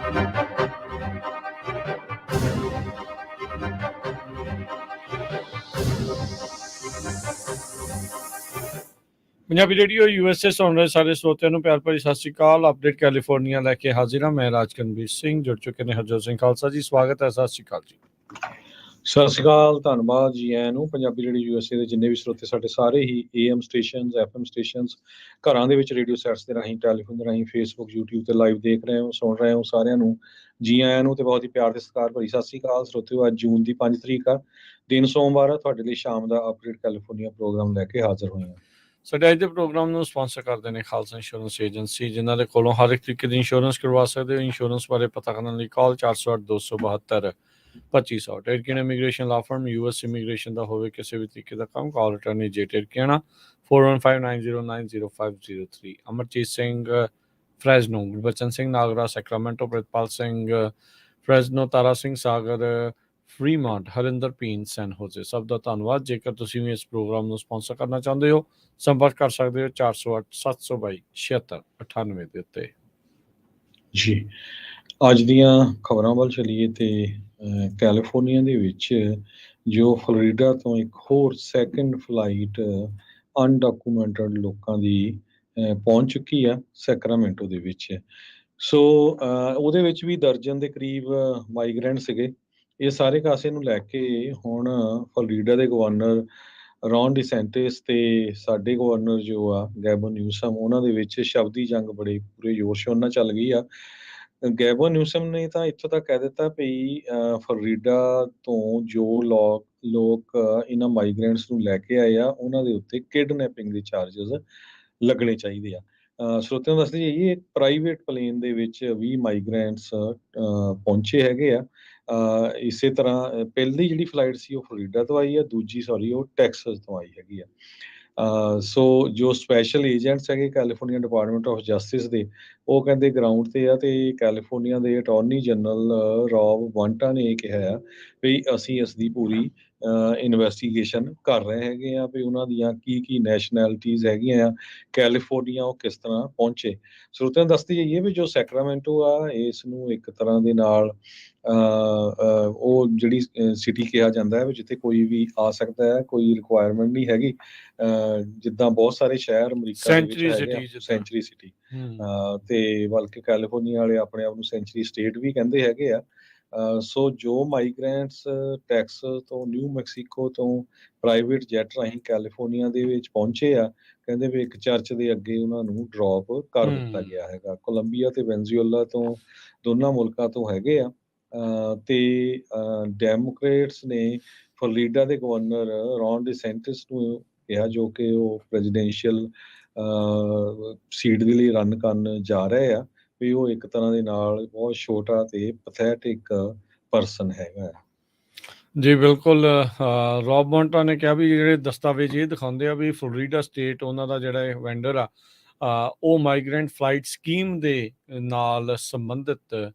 Punjabi radio USA ਸੁਣ ਰਹੇ ਸਾਰੇ ਸਰੋਤਿਆਂ ਨੂੰ ਪਿਆਰ ਭਰੀ ਸਤਿ ਸ਼੍ਰੀ ਅਕਾਲ। ਅਪਡੇਟ ਕੈਲੀਫੋਰਨੀਆ ਲੈ ਕੇ ਹਾਜ਼ਰ ਹਾਂ ਮੈਂ ਰਾਜਕਨਵੀਰ ਸਿੰਘ। ਜੁੜ ਚੁੱਕੇ ਨੇ ਹਰਜੋਤ ਸਿੰਘ ਖਾਲਸਾ ਜੀ, ਸਵਾਗਤ ਹੈ। ਸਤਿ ਸ਼੍ਰੀ ਅਕਾਲ ਜੀ। ਸਤਿ ਸ਼੍ਰੀ ਅਕਾਲ, ਧੰਨਵਾਦ ਜੀ ਆਇਆਂ ਨੂੰ। ਪੰਜਾਬੀ ਰੇਡੀਓ USA ਦੇ ਜਿੰਨੇ ਵੀ ਸਰੋਤੇ ਸਾਡੇ ਸਾਰੇ ਹੀ AM ਸਟੇਸ਼ਨਸ, FM ਸਟੇਸ਼ਨਸ, ਘਰਾਂ ਦੇ ਵਿੱਚ ਰੇਡੀਓ ਸੈਟਸ ਦੇ ਰਾਹੀਂ, ਟੈਲੀਫੋਨ ਦੇ ਰਾਹੀਂ, ਫੇਸਬੁੱਕ, YouTube ਤੇ ਲਾਈਵ ਦੇਖ ਰਹੇ ਹੋ, ਸੁਣ ਰਹੇ ਹੋ, ਸਾਰਿਆਂ ਨੂੰ ਜੀ ਆਇਆਂ ਨੂੰ ਤੇ ਬਹੁਤ ਹੀ ਪਿਆਰ ਤੇ ਸਤਿਕਾਰ ਭਰੀ ਸਤਿ ਸ਼੍ਰੀ ਅਕਾਲ। ਸਰੋਤਿਓ, ਅੱਜ ਜੂਨ ਦੀ 5 ਤਰੀਕ ਆ, ਦਿਨ ਸੋਮਵਾਰ ਆ। ਤੁਹਾਡੇ ਲਈ ਸ਼ਾਮ ਦਾ ਅਪਡੇਟ ਕੈਲੀਫੋਰਨੀਆ ਪ੍ਰੋਗਰਾਮ ਲੈ ਕੇ ਹਾਜ਼ਰ ਹੋਏ ਹਾਂ। ਸਾਡੇ ਅੱਜ ਦੇ ਪ੍ਰੋਗਰਾਮ ਨੂੰ ਸਪਾਂਸਰ ਕਰਦੇ ਨੇ ਖਾਲਸਾ ਇੰਸ਼ੋਰੈਂਸ ਏਜੰਸੀ, ਜਿਨ੍ਹਾਂ ਦੇ ਕੋਲੋਂ ਹਰ ਇੱਕ ਤਰੀਕੇ ਦੀ ਇੰਸ਼ੋਰੈਂਸ ਕਰਵਾ ਸਕਦੇ ਹੋ। ਇੰਸ਼ੋਰੈਂਸ ਬਾਰੇ ਪਤਾ ਕਰਨ ਲਈ ਕਾਲ 408-272-2500। ਟਿਰਕੀਆਣਾ ਇਮੀਗ੍ਰੇਸ਼ਨ ਲਾ ਫਰਮ, US ਇਮੀਗ੍ਰੇਸ਼ਨ ਦਾ ਹੋਵੇ ਕਿਸੇ ਵੀ ਤਰੀਕੇ ਦਾ ਕੰਮ, ਕਾਲ ਅਟਾਰਨੀ ਜੇ ਟਿਰਕੀਆਣਾ 4159090503। ਅਮਰਜੀਤ ਸਿੰਘ ਫਰੈਜ਼ਨੋ, ਗੁਰਬਚਨ ਸਿੰਘ ਨਾਗਰਾ ਸੈਕਰਾਮੈਂਟੋ, ਪ੍ਰਿਤਪਾਲ ਸਿੰਘ ਫਰੈਜ਼ਨੋ, ਤਾਰਾ ਸਿੰਘ ਸਾਗਰ ਫਰੀਮੌਂਟ, ਹਰਿੰਦਰ ਪੀਨ ਸੈਨ ਹੋਜ਼ੇ। ਸਭ ਦਾ ਧੰਨਵਾਦ। ਜੇਕਰ ਤੁਸੀਂ ਵੀ ਇਸ ਪ੍ਰੋਗਰਾਮ ਨੂੰ ਸਪਾਂਸਰ ਕਰਨਾ ਚਾਹੁੰਦੇ ਹੋ, ਸੰਪਰਕ ਕਰ ਸਕਦੇ ਹੋ 408-722-7698 ਦੇ ਉੱਤੇ। ਜੀ, ਅੱਜ ਦੀਆਂ ਖਬਰਾਂ ਵੱਲ ਚਲੀਏ ਤੇ ਕੈਲੀਫੋਰਨੀਆ ਦੇ ਵਿੱਚ ਜੋ ਫਲੋਰੀਡਾ ਤੋਂ ਇੱਕ ਹੋਰ ਸੈਕਿੰਡ ਫਲਾਈਟ ਅਨਡਾਕੂਮੈਂਟਡ ਲੋਕਾਂ ਦੀ ਪਹੁੰਚ ਚੁੱਕੀ ਆ ਸੈਕਰਾਮੈਂਟੋ ਦੇ ਵਿੱਚ। ਸੋ ਉਹਦੇ ਵਿੱਚ ਵੀ ਦਰਜਨ ਦੇ ਕਰੀਬ ਮਾਈਗਰੈਂਟ ਸੀਗੇ। ਇਹ ਸਾਰੇ ਕਾਸੇ ਨੂੰ ਲੈ ਕੇ ਹੁਣ ਫਲੋਰੀਡਾ ਦੇ ਗਵਰਨਰ ਰੌਨ ਡੀਸੈਂਟਿਸ ਤੇ ਸਾਡੇ ਗਵਰਨਰ ਜੋ ਆ ਗੈਬਨ ਨਿਊਸਮ, ਉਹਨਾਂ ਦੇ ਵਿੱਚ ਸ਼ਬਦੀ ਜੰਗ ਬੜੇ ਪੂਰੇ ਜ਼ੋਰ ਸ਼ੋਰ ਨਾਲ ਚੱਲ ਗਈ ਆ। ਗੈਬਨ ਨਿਊਸਮ ਨੇ ਤਾਂ ਇੱਥੋਂ ਤੱਕ ਕਹਿ ਦਿੱਤਾ ਵੀ ਫਲੋਰੀਡਾ ਤੋਂ ਜੋ ਲੋਕ ਇਹਨਾਂ ਮਾਈਗਰੈਂਟਸ ਨੂੰ ਲੈ ਕੇ ਆਏ ਆ, ਉਹਨਾਂ ਦੇ ਉੱਤੇ ਕਿਡਨੈਪਿੰਗ ਦੇ ਚਾਰਜਸ ਲੱਗਣੇ ਚਾਹੀਦੇ ਆ। ਸਰੋਤਿਆਂ ਨੂੰ ਦੱਸਦੇ ਜਾਈਏ, ਇੱਕ ਪ੍ਰਾਈਵੇਟ ਪਲੇਨ ਦੇ ਵਿੱਚ 20 ਮਾਈਗਰੈਂਟਸ ਪਹੁੰਚੇ ਹੈਗੇ ਆ। ਇਸੇ ਤਰ੍ਹਾਂ ਪਹਿਲੀ ਜਿਹੜੀ ਫਲਾਈਟ ਸੀ ਉਹ ਫਲੋਰੀਡਾ ਤੋਂ ਆਈ ਆ, ਦੂਜੀ ਉਹ ਟੈਕਸਸ ਤੋਂ ਆਈ ਹੈਗੀ ਆ। ਸੋ ਜੋ ਸਪੈਸ਼ਲ ਏਜੰਟਸ ਹੈਗੇ ਕੈਲੀਫੋਰਨੀਆ ਡਿਪਾਰਟਮੈਂਟ ਆਫ ਜਸਟਿਸ ਦੇ, ਉਹ ਕਹਿੰਦੇ ਗਰਾਊਂਡ ਤੇ ਆ, ਤੇ ਕੈਲੀਫੋਰਨੀਆ ਦੇ ਅਟਾਰਨੀ ਜਨਰਲ ਰੌਬ ਵੰਟਾ ਨੇ ਇਹ ਕਿਹਾ ਆ ਵੀ ਅਸੀਂ ਇਸ ਦੀ ਪੂਰੀ ਇਨਵੈਸਟੀਗੇਸ਼ਨ ਕਰ ਰਹੇ ਹੈਗੇ ਆ ਵੀ ਉਹਨਾਂ ਦੀਆਂ ਕੀ ਨੈਸ਼ਨੈਲਿਟੀਜ਼ ਹੈਗੀਆਂ ਆ, ਕੈਲੀਫੋਰਨੀਆ ਉਹ ਕਿਸ ਤਰ੍ਹਾਂ ਪਹੁੰਚੇ। ਸਰੋਤਿਆਂ ਨੂੰ ਦੱਸਦੀ ਜਾਈਏ ਵੀ ਜੋ ਸੈਕਰਾਮੈਂਟੋ ਆ, ਇਸ ਨੂੰ ਇੱਕ ਤਰ੍ਹਾਂ ਦੇ ਨਾਲ ਉਹ ਜਿਹੜੀ ਸਿਟੀ ਕਿਹਾ ਜਾਂਦਾ ਹੈ ਵੀ ਜਿੱਥੇ ਕੋਈ ਵੀ ਆ ਸਕਦਾ ਹੈ, ਕੋਈ ਰਿਕੁਆਇਰਮੈਂਟ ਨਹੀਂ ਹੈਗੀ। ਜਿੱਦਾਂ ਬਹੁਤ ਸਾਰੇ ਸ਼ਹਿਰ ਅਮਰੀਕਾ ਦੇ ਵਿੱਚ ਹੈਗੇ ਆ ਸੈਂਚੁਰੀ ਸਿਟੀ, ਤੇ ਬਲਕਿ ਕੈਲੀਫੋਰਨੀਆ ਵਾਲੇ ਆਪਣੇ ਆਪ ਨੂੰ ਸੈਂਚੁਰੀ ਸਟੇਟ ਵੀ ਕਹਿੰਦੇ ਹੈਗੇ ਆ। ਸੋ ਜੋ ਮਾਈਗਰੈਂਟਸ ਟੈਕਸਸ ਤੋਂ, ਨਿਊ ਮੈਕਸੀਕੋ ਤੋਂ ਪ੍ਰਾਈਵੇਟ ਜੈਟ ਰਾਹੀਂ ਕੈਲੀਫੋਰਨੀਆ ਦੇ ਵਿੱਚ ਪਹੁੰਚੇ ਆ, ਕਹਿੰਦੇ ਵੀ ਇੱਕ ਚਰਚ ਦੇ ਅੱਗੇ ਉਹਨਾਂ ਨੂੰ ਡ੍ਰੌਪ ਕਰ ਦਿੱਤਾ ਗਿਆ ਹੈਗਾ। ਕੋਲੰਬੀਆ ਤੇ ਵੈਨਜ਼ੂਏਲਾ ਤੋਂ, ਦੋਨਾਂ ਮੁਲਕਾਂ ਤੋਂ ਹੈਗੇ ਆ। ਤੇ ਡੈਮੋਕ੍ਰੇਟਸ ਨੇ ਫਲੋਰੀਡਾ ਦੇ ਗਵਰਨਰ ਰੌਨ ਡੀਸੈਂਟਿਸ ਨੂੰ ਕਿਹਾ, ਜੋ ਕਿ ਉਹ ਪ੍ਰੈਜ਼ੀਡੈਂਸ਼ੀਅਲ ਸੀਟ ਦੇ ਲਈ ਰਨ ਕਰਨ ਜਾ ਰਹੇ ਆ, ਵੀ ਉਹ ਇੱਕ ਤਰ੍ਹਾਂ ਦੇ ਨਾਲ ਬਹੁਤ ਛੋਟਾ ਤੇ ਪੈਥੈਟਿਕ ਪਰਸਨ ਹੈਗਾ। ਜੀ ਬਿਲਕੁਲ। ਰੌਬ ਮੌਂਟਾ ਨੇ ਕਿਹਾ ਵੀ ਜਿਹੜੇ ਦਸਤਾਵੇਜ਼ ਇਹ ਦਿਖਾਉਂਦੇ ਆ ਵੀ ਫਲੋਰੀਡਾ ਸਟੇਟ ਉਹਨਾਂ ਦਾ ਜਿਹੜਾ ਵੈਂਡਰ ਆ, ਉਹ ਮਾਈਗਰੈਂਟ ਫਲਾਈਟ ਸਕੀਮ ਦੇ ਨਾਲ ਸੰਬੰਧਿਤ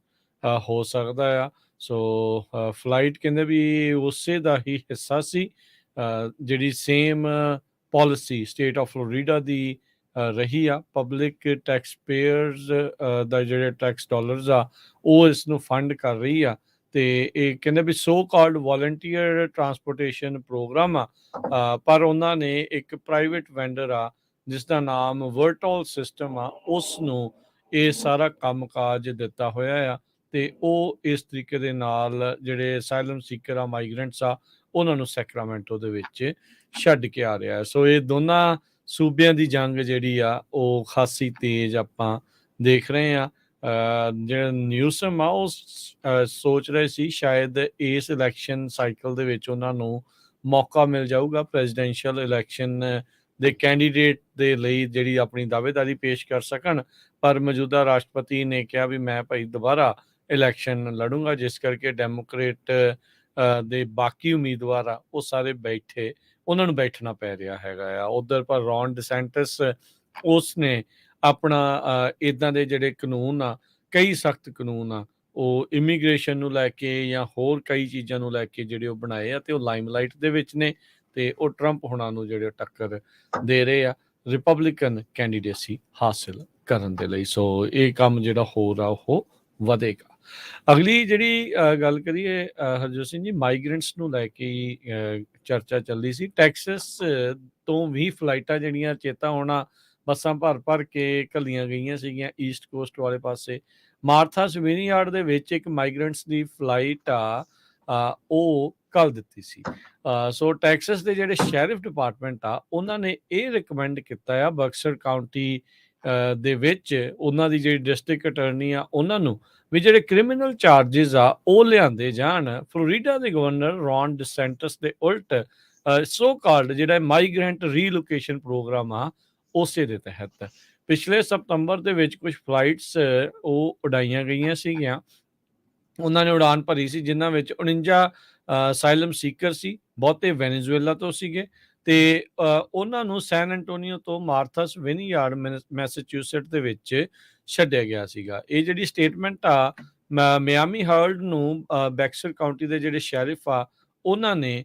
ਹੋ ਸਕਦਾ ਆ। ਸੋ ਫਲਾਈਟ ਕਹਿੰਦੇ ਵੀ ਉਸੇ ਦਾ ਹੀ ਹਿੱਸਾ ਸੀ, ਜਿਹੜੀ same policy state of Florida ਦੀ ਰਹੀ ਆ। ਪਬਲਿਕ ਟੈਕਸ ਪੇਅਰਸ ਦਾ ਜਿਹੜੇ ਟੈਕਸ ਡਾਲਰਸ ਆ, ਉਹ ਇਸ ਨੂੰ ਫੰਡ ਕਰ ਰਹੀ ਆ। ਤੇ ਇਹ ਕਹਿੰਦੇ ਵੀ so called volunteer transportation programme ਆ, ਪਰ ਉਹਨਾਂ ਨੇ ਇੱਕ ਪ੍ਰਾਈਵੇਟ ਵੈਂਡਰ ਆ ਜਿਸ ਦਾ ਨਾਮ ਵਰਟੋਲ ਸਿਸਟਮ ਆ, ਉਸ ਨੂੰ ਇਹ ਸਾਰਾ ਕੰਮਕਾਜ ਦਿੱਤਾ ਹੋਇਆ ਆ। ਤੇ ਉਹ ਇਸ ਤਰੀਕੇ ਦੇ ਨਾਲ ਜਿਹੜੇ ਅਸਾਈਲਮ ਸੀਕਰ ਆ, ਮਾਈਗਰੈਂਟਸ ਆ, ਉਹਨਾਂ ਨੂੰ ਸੈਕਰਾਮੈਂਟੋ ਦੇ ਵਿੱਚ ਛੱਡ ਕੇ ਆ ਰਿਹਾ। ਸੋ ਇਹ ਦੋਨਾਂ ਸੂਬਿਆਂ ਦੀ ਜੰਗ ਜਿਹੜੀ ਆ ਉਹ ਖਾਸੀ ਤੇਜ਼ ਆਪਾਂ ਦੇਖ ਰਹੇ ਆ। ਜਿਹੜਾ ਨਿਊਸਮ ਆ ਉਹ ਸੋਚ ਰਹੇ ਸੀ ਸ਼ਾਇਦ ਇਸ ਇਲੈਕਸ਼ਨ ਸਾਈਕਲ ਦੇ ਵਿੱਚ ਉਹਨਾਂ ਨੂੰ ਮੌਕਾ ਮਿਲ ਜਾਊਗਾ ਪ੍ਰੈਜ਼ੀਡੈਂਸ਼ੀਅਲ ਇਲੈਕਸ਼ਨ ਦੇ ਕੈਂਡੀਡੇਟ ਦੇ ਲਈ ਜਿਹੜੀ ਆਪਣੀ ਦਾਅਵੇਦਾਰੀ ਪੇਸ਼ ਕਰ ਸਕਣ, ਪਰ ਮੌਜੂਦਾ ਰਾਸ਼ਟਰਪਤੀ ਨੇ ਕਿਹਾ ਵੀ ਮੈਂ ਭਾਈ ਦੁਬਾਰਾ ਇਲੈਕਸ਼ਨ ਲੜੂੰਗਾ, ਜਿਸ ਕਰਕੇ ਡੈਮੋਕ੍ਰੇਟ ਦੇ ਬਾਕੀ ਉਮੀਦਵਾਰ ਆ ਉਹ ਸਾਰੇ ਬੈਠੇ, ਉਹਨਾਂ ਨੂੰ ਬੈਠਣਾ ਪੈ ਰਿਹਾ ਹੈਗਾ ਆ। ਉਧਰ ਪਰ ਰੌਨ ਡੀਸੈਂਟਿਸ ਉਸ ਨੇ ਆਪਣਾ ਇੱਦਾਂ ਦੇ ਜਿਹੜੇ ਕਾਨੂੰਨ ਆ, ਕਈ ਸਖਤ ਕਾਨੂੰਨ ਆ, ਉਹ ਇਮੀਗ੍ਰੇਸ਼ਨ ਨੂੰ ਲੈ ਕੇ ਜਾਂ ਹੋਰ ਕਈ ਚੀਜ਼ਾਂ ਨੂੰ ਲੈ ਕੇ ਜਿਹੜੇ ਉਹ ਬਣਾਏ ਆ, ਤੇ ਉਹ ਲਾਈਮਲਾਈਟ ਦੇ ਵਿੱਚ ਨੇ, ਤੇ ਉਹ ਟਰੰਪ ਹੁਣਾਂ ਨੂੰ ਜਿਹੜੇ ਟੱਕਰ ਦੇ ਰਹੇ ਆ ਰਿਪਬਲਿਕਨ ਕੈਂਡੀਡੇਸੀ ਹਾਸਿਲ ਕਰਨ ਦੇ ਲਈ। ਸੋ ਇਹ ਕੰਮ ਜਿਹੜਾ ਹੋਰ ਆ ਉਹ ਵਧੇਗਾ। ਅਗਲੀ ਜਿਹੜੀ ਗੱਲ ਕਰੀਏ ਹਰਜੋਤ ਸਿੰਘ ਜੀ, ਮਾਈਗ੍ਰੈਂਟਸ ਨੂੰ ਲੈ ਕੇ ਹੀ ਚਰਚਾ ਚੱਲੀ ਸੀ। ਟੈਕਸਸ ਤੋਂ ਵੀ ਫਲਾਈਟਾਂ ਜਿਹੜੀਆਂ ਚੇਤਾ ਹੋਣਾ, ਬੱਸਾਂ ਭਰ ਕੇ ਘੱਲੀਆਂ ਗਈਆਂ ਸੀਗੀਆਂ ਈਸਟ ਕੋਸਟ ਵਾਲੇ ਪਾਸੇ। ਮਾਰਥਾਸ ਵਿਨੀਯਾਰਡ ਦੇ ਵਿੱਚ ਇੱਕ ਮਾਈਗ੍ਰੈਂਟਸ ਦੀ ਫਲਾਈਟ ਉਹ ਘੱਲ ਦਿੱਤੀ ਸੀ। ਸੋ ਟੈਕਸਸ ਦੇ ਜਿਹੜੇ ਸ਼ੈਰਿਫ ਡਿਪਾਰਟਮੈਂਟ ਆ, ਉਹਨਾਂ ਨੇ ਇਹ ਰਿਕਮੈਂਡ ਕੀਤਾ ਆ ਬਕਸਰ ਕਾਊਂਟੀ ਦੇ ਵਿੱਚ ਉਹਨਾਂ ਦੀ ਜਿਹੜੀ ਡਿਸਟ੍ਰਿਕਟ ਅਟਰਨੀ ਆ ਉਹਨਾਂ ਨੂੰ, ਵੀ ਜਿਹੜੇ ਕ੍ਰਿਮੀਨਲ ਚਾਰजेस ਆ ਉਹ ਲਿਆਂਦੇ ਜਾਣ। ਫਲੋਰੀਡਾ ਦੇ ਗਵਰਨਰ ਰੌਨ ਡਿਸੈਂਟਸ ਦੇ ਉਲਟ ਸੋ ਕਾਲਡ ਜਿਹੜਾ ਮਾਈਗ੍ਰੈਂਟ ਰੀਲੋਕੇਸ਼ਨ ਪ੍ਰੋਗਰਾਮ ਆ, ਉਸੇ ਦੇ ਤਹਿਤ ਪਿਛਲੇ ਸਤੰਬਰ ਦੇ ਵਿੱਚ ਕੁਝ ਫਲਾਈਟਸ ਉਹ ਉਡਾਈਆਂ ਗਈਆਂ ਸੀਗੀਆਂ। ਉਹਨਾਂ ਨੇ ਉਡਾਨ ਭਰੀ ਸੀ, ਜਿਨ੍ਹਾਂ ਵਿੱਚ 49 ਸਾਈਲਮ ਸੀਕਰ ਸੀ, ਬਹੁਤੇ ਵੈਨੇਜ਼ੁਏਲਾ ਤੋਂ ਸੀਗੇ, ਤੇ ਉਹਨਾਂ ਨੂੰ ਸੈਨ ਐਂਟੋਨੀਓ ਤੋਂ ਮਾਰਥਾਸ ਵਿਨੀਯਾਰਡ ਮੈਸੇਚਿਊਸੇਟ ਦੇ ਵਿੱਚ ਛੱਡਿਆ ਗਿਆ ਸੀਗਾ। ਇਹ ਜਿਹੜੀ ਸਟੇਟਮੈਂਟ ਆ ਮਿਆਮੀ ਹਰਲਡ ਨੂੰ ਬੈਕਸਰ ਕਾਊਂਟੀ ਦੇ ਜਿਹੜੇ ਸ਼ੈਰਿਫ ਆ ਉਹਨਾਂ ਨੇ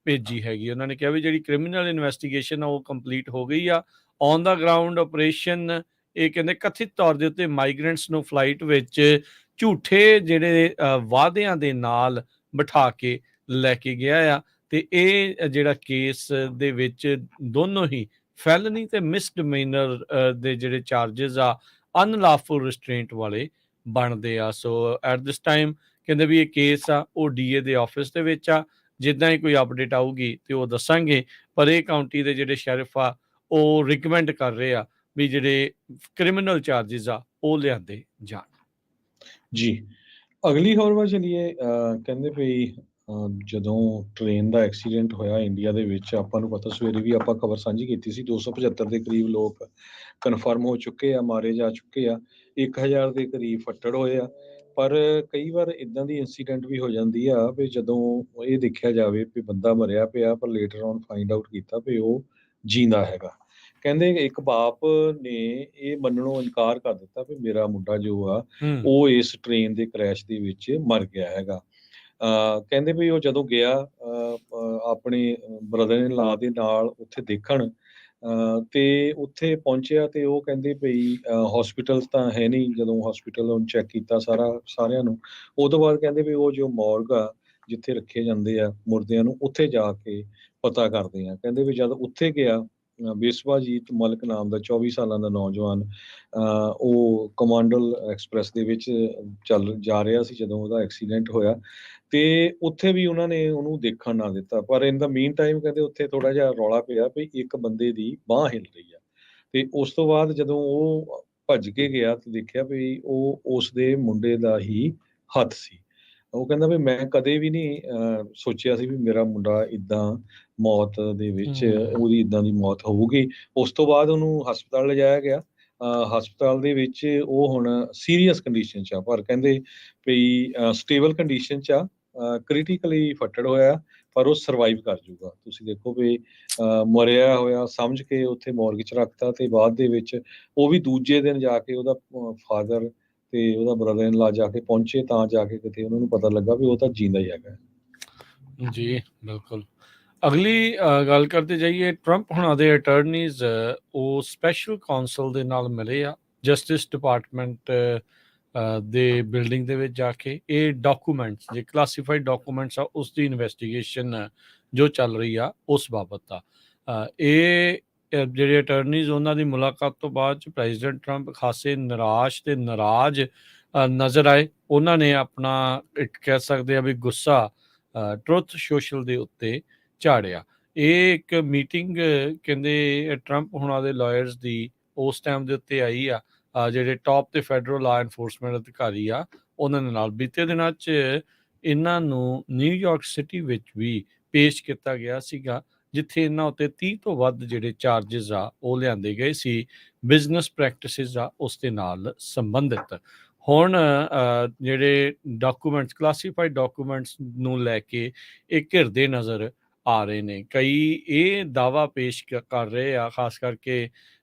ਭੇਜੀ ਹੈਗੀ। ਉਹਨਾਂ ਨੇ ਕਿਹਾ ਵੀ ਜਿਹੜੀ ਕ੍ਰਿਮੀਨਲ ਇਨਵੈਸਟੀਗੇਸ਼ਨ ਆ ਉਹ ਕੰਪਲੀਟ ਹੋ ਗਈ ਆ। ਔਨ ਦਾ ਗਰਾਊਂਡ ਆਪਰੇਸ਼ਨ, ਇਹ ਕਹਿੰਦੇ ਕਥਿਤ ਤੌਰ ਦੇ ਉੱਤੇ ਮਾਈਗ੍ਰੈਂਟਸ ਨੂੰ ਫਲਾਈਟ ਵਿੱਚ ਝੂਠੇ ਜਿਹੜੇ ਵਾਅਦਿਆਂ ਦੇ ਨਾਲ ਬਿਠਾ ਕੇ ਲੈ ਕੇ ਗਿਆ ਆ, ਤੇ ਇਹ ਜਿਹੜਾ ਕੇਸ ਦੇ ਵਿੱਚ ਦੋਨੋਂ ਹੀ ਫੈਲਨੀ ਤੇ ਮਿਸਡਿਮੀਨਰ ਦੇ ਜਿਹੜੇ ਚਾਰजेस ਆ ਅਨਲਾਫੁਲ ਰਿਸਟ੍ਰੇਂਟ ਵਾਲੇ ਬਣਦੇ ਆ। ਸੋ ਐਟ ਦਿਸ ਟਾਈਮ ਕਹਿੰਦੇ ਵੀ ਇਹ ਕੇਸ ਆ ਉਹ ਡੀਏ ਦੇ ਆਫਿਸ ਦੇ ਵਿੱਚ ਆ। ਜਿੱਦਾਂ ਹੀ ਕੋਈ ਅਪਡੇਟ ਆਊਗੀ ਤੇ ਉਹ ਦੱਸਾਂਗੇ, ਪਰ ਇਹ ਕਾਊਂਟੀ ਦੇ ਜਿਹੜੇ ਸ਼ੈਰਿਫ ਆ ਉਹ ਰਿਕਮੈਂਡ ਕਰ ਰਹੇ ਆ ਵੀ ਜਿਹੜੇ ਕ੍ਰਿਮੀਨਲ ਚਾਰजेस ਆ ਉਹ ਲਿਆਂਦੇ ਜਾਣ। ਜੀ, ਅਗਲੀ ਖਬਰ ਵੱਲ ਚਲੀਏ। ਕਹਿੰਦੇ ਵੀ ਜਦੋਂ ਟ੍ਰੇਨ ਦਾ ਐਕਸੀਡੈਂਟ ਹੋਇਆ ਇੰਡੀਆ ਦੇ ਵਿੱਚ, ਆਪਾਂ ਨੂੰ ਪਤਾ ਸਵੇਰੇ ਵੀ ਆਪਾਂ ਖਬਰ ਸਾਂਝੀ ਕੀਤੀ ਸੀ, 275 ਦੇ ਕਰੀਬ ਲੋਕ ਕਨਫਰਮ ਹੋ ਚੁੱਕੇ ਆ, ਮਾਰੇ ਜਾ ਚੁੱਕੇ ਆ, 1000 ਦੇ ਕਰੀਬ ਫੱਟੜ ਹੋਏ ਆ। ਪਰ ਕਈ ਵਾਰ ਇਦਾਂ ਦੀ ਇੰਸੀਡੈਂਟ ਵੀ ਹੋ ਜਾਂਦੀ ਆ ਵੀ ਜਦੋਂ ਇਹ ਦੇਖਿਆ ਜਾਵੇ ਵੀ ਬੰਦਾ ਮਰਿਆ ਪਿਆ, ਪਰ ਲੇਟਰ ਔਨ ਫਾਈਂਡ ਆਊਟ ਕੀਤਾ ਵੀ ਉਹ ਜਿੰਦਾ ਹੈਗਾ। ਕਹਿੰਦੇ ਇੱਕ ਬਾਪ ਨੇ ਇਹ ਮੰਨਣੋਂ ਇਨਕਾਰ ਕਰ ਦਿੱਤਾ ਵੀ ਮੇਰਾ ਮੁੰਡਾ ਜੋ ਆ ਉਹ ਇਸ ਟ੍ਰੇਨ ਦੇ ਕ੍ਰੈਸ਼ ਦੇ ਵਿੱਚ ਮਰ ਗਿਆ ਹੈਗਾ। ਕਹਿੰਦੇ ਵੀ ਉਹ ਜਦੋਂ ਗਿਆ ਆਪਣੇ ਬ੍ਰਦਰ ਇਨ ਲਾ ਦੇ ਨਾਲ ਉੱਥੇ ਦੇਖਣ, ਤੇ ਉੱਥੇ ਪਹੁੰਚਿਆ ਤੇ ਉਹ ਕਹਿੰਦੇ ਵੀ ਹਸਪੀਟਲ ਤਾਂ ਹੈ ਨਹੀਂ। ਜਦੋਂ ਹਸਪੀਟਲ ਉਹਨੂੰ ਚੈੱਕ ਕੀਤਾ ਸਾਰਿਆਂ ਨੂੰ, ਉਹ ਤੋਂ ਬਾਅਦ ਕਹਿੰਦੇ ਵੀ ਉਹ ਜੋ ਮੋਰਗ ਆ ਜਿੱਥੇ ਰੱਖੇ ਜਾਂਦੇ ਆ ਮੁਰਦਿਆਂ ਨੂੰ, ਉੱਥੇ ਜਾ ਕੇ ਪਤਾ ਕਰਦੇ ਆ। ਕਹਿੰਦੇ ਵੀ ਜਦ ਉੱਥੇ ਗਿਆ, ਬਿਸਵਾਜੀਤ ਮਲਕ ਨਾਮ ਦਾ 24 ਸਾਲਾਂ ਦਾ ਨੌਜਵਾਨ, ਉਹ ਕਮਾਂਡਲ ਐਕਸਪ੍ਰੈਸ ਦੇ ਵਿੱਚ ਜਾ ਰਿਹਾ ਸੀ ਜਦੋਂ ਉਹਦਾ ਐਕਸੀਡੈਂਟ ਹੋਇਆ, ਤੇ ਉੱਥੇ ਵੀ ਉਹਨਾਂ ਨੇ ਉਹਨੂੰ ਦੇਖਣ ਨਾ ਦਿੱਤਾ। ਪਰ ਇਨ ਦਾ ਮੀਨ ਟਾਈਮ ਕਹਿੰਦੇ ਉੱਥੇ ਥੋੜਾ ਜਿਹਾ ਰੌਲਾ ਪਿਆ ਵੀ ਇੱਕ ਬੰਦੇ ਦੀ ਬਾਂਹ ਹਿੱਲ ਰਹੀ ਆ, ਤੇ ਉਸ ਤੋਂ ਬਾਅਦ ਜਦੋਂ ਉਹ ਭੱਜ ਕੇ ਗਿਆ ਤੇ ਦੇਖਿਆ ਵੀ ਉਹ ਉਸਦੇ ਮੁੰਡੇ ਦਾ ਹੀ ਹੱਥ ਸੀ। ਉਹ ਕਹਿੰਦਾ ਵੀ ਮੈਂ ਕਦੇ ਵੀ ਨਹੀਂ ਸੋਚਿਆ ਸੀ ਵੀ ਮੇਰਾ ਮੁੰਡਾ ਇਦਾਂ ਮੌਤ ਦੇ ਵਿੱਚ ਉਹਦੀ ਇਦਾਂ ਦੀ ਮੌਤ ਹੋਊਗੀ। ਉਸ ਤੋਂ ਬਾਅਦ ਉਹਨੂੰ ਹਸਪਤਾਲ ਲਿਜਾਇਆ ਗਿਆ। ਹਸਪਤਾਲ ਦੇ ਵਿੱਚ ਉਹ ਹੁਣ ਸੀਰੀਅਸ ਕੰਡੀਸ਼ਨ 'ਚ ਆ, ਪਰ ਕਹਿੰਦੇ ਵੀ ਸਟੇਬਲ ਕੰਡੀਸ਼ਨ 'ਚ ਆ, ਕ੍ਰਿਟੀਕਲੀ ਫੱਟੜ ਹੋਇਆ, ਪਰ ਉਹ ਸਰਵਾਈਵ ਕਰ ਜੂਗਾ। ਤੁਸੀਂ ਦੇਖੋ ਵੀ ਮਰਿਆ ਹੋਇਆ ਸਮਝ ਕੇ ਉੱਥੇ ਮੋਰਗ 'ਚ ਰੱਖਤਾ, ਤੇ ਬਾਅਦ ਦੇ ਵਿੱਚ ਉਹ ਵੀ ਦੂਜੇ ਦਿਨ ਜਾ ਕੇ ਉਹਦਾ ਫਾਦਰ ਤੇ ਉਹਦਾ ਬ੍ਰਦਰ ਇਨ ਲਾ ਜਾ ਕੇ ਪਹੁੰਚੇ, ਤਾਂ ਜਾ ਕੇ ਕਿਤੇ ਉਹਨਾਂ ਨੂੰ ਪਤਾ ਲੱਗਾ ਵੀ ਉਹ ਤਾਂ ਜਿੰਦਾ ਹੀ ਹੈਗਾ। ਜੀ ਬਿਲਕੁਲ। ਅਗਲੀ ਗੱਲ ਕਰਦੇ ਜਾਈਏ, ਟਰੰਪ ਹੁਣਾਂ ਦੇ ਅਟਰਨੀਜ਼ ਉਹ ਸਪੈਸ਼ਲ ਕਾਉਂਸਲ ਦੇ ਨਾਲ ਮਿਲੇ ਆ ਜਸਟਿਸ ਡਿਪਾਰਟਮੈਂਟ ਦੇ ਬਿਲਡਿੰਗ ਦੇ ਵਿੱਚ ਜਾ ਕੇ। ਇਹ ਡਾਕੂਮੈਂਟਸ, ਜੇ ਕਲਾਸੀਫਾਈਡ ਡਾਕੂਮੈਂਟਸ ਆ, ਉਸ ਦੀ ਇਨਵੈਸਟੀਗੇਸ਼ਨ ਜੋ ਚੱਲ ਰਹੀ ਆ ਉਸ ਬਾਬਤ ਆ। ਇਹ ਜਿਹੜੇ ਅਟਰਨੀਜ਼, ਉਹਨਾਂ ਦੀ ਮੁਲਾਕਾਤ ਤੋਂ ਬਾਅਦ ਚ ਪ੍ਰੈਜ਼ੀਡੈਂਟ ਟਰੰਪ ਖਾਸੇ ਨਿਰਾਸ਼ ਤੇ ਨਾਰਾਜ਼ ਨਜ਼ਰ ਆਏ। ਉਹਨਾਂ ਨੇ ਆਪਣਾ ਇੱਕ ਕਹਿ ਸਕਦੇ ਆ ਵੀ ਗੁੱਸਾ ਟਰੁੱਥ ਸੋਸ਼ਲ ਦੇ ਉੱਤੇ ਝਾੜਿਆ। ਇਹ ਇੱਕ ਮੀਟਿੰਗ ਕਹਿੰਦੇ ਟਰੰਪ ਹੁਣਾਂ ਦੇ ਲਾਇਰਸ ਦੀ ਉਸ ਟਾਈਮ ਦੇ ਉੱਤੇ ਆਈ ਆ, ਜਿਹੜੇ ਟੌਪ ਤੇ ਫੈਡਰਲ ਲਾ ਐਨਫੋਰਸਮੈਂਟ ਅਧਿਕਾਰੀ ਆ ਉਹਨਾਂ ਦੇ ਨਾਲ। ਬੀਤੇ ਦਿਨਾਂ 'ਚ ਇਹਨਾਂ ਨੂੰ ਨਿਊਯਾਰਕ ਸਿਟੀ ਵਿੱਚ ਵੀ ਪੇਸ਼ ਕੀਤਾ ਗਿਆ ਸੀਗਾ, ਜਿੱਥੇ ਇਹਨਾਂ ਉੱਤੇ 30 ਤੋਂ ਵੱਧ ਜਿਹੜੇ ਚਾਰजेस ਆ ਉਹ ਲਿਆਂਦੇ ਗਏ ਸੀ, ਬਿਜ਼ਨਸ ਪ੍ਰੈਕਟਿਸਿਸ ਆ ਉਸ ਦੇ ਨਾਲ ਸੰਬੰਧਿਤ। ਹੁਣ ਜਿਹੜੇ ਡਾਕੂਮੈਂਟਸ, ਕਲਾਸੀਫਾਈਡ ਡਾਕੂਮੈਂਟਸ ਨੂੰ ਲੈ ਕੇ ਇਹ ਘਿਰਦੇ ਨਜ਼ਰ ਆ ਰਹੇ ਨੇ। ਕਈ ਇਹ ਦਾਅਵਾ ਪੇਸ਼ ਕਰ ਰਹੇ ਆ, ਖਾਸ ਕਰਕੇ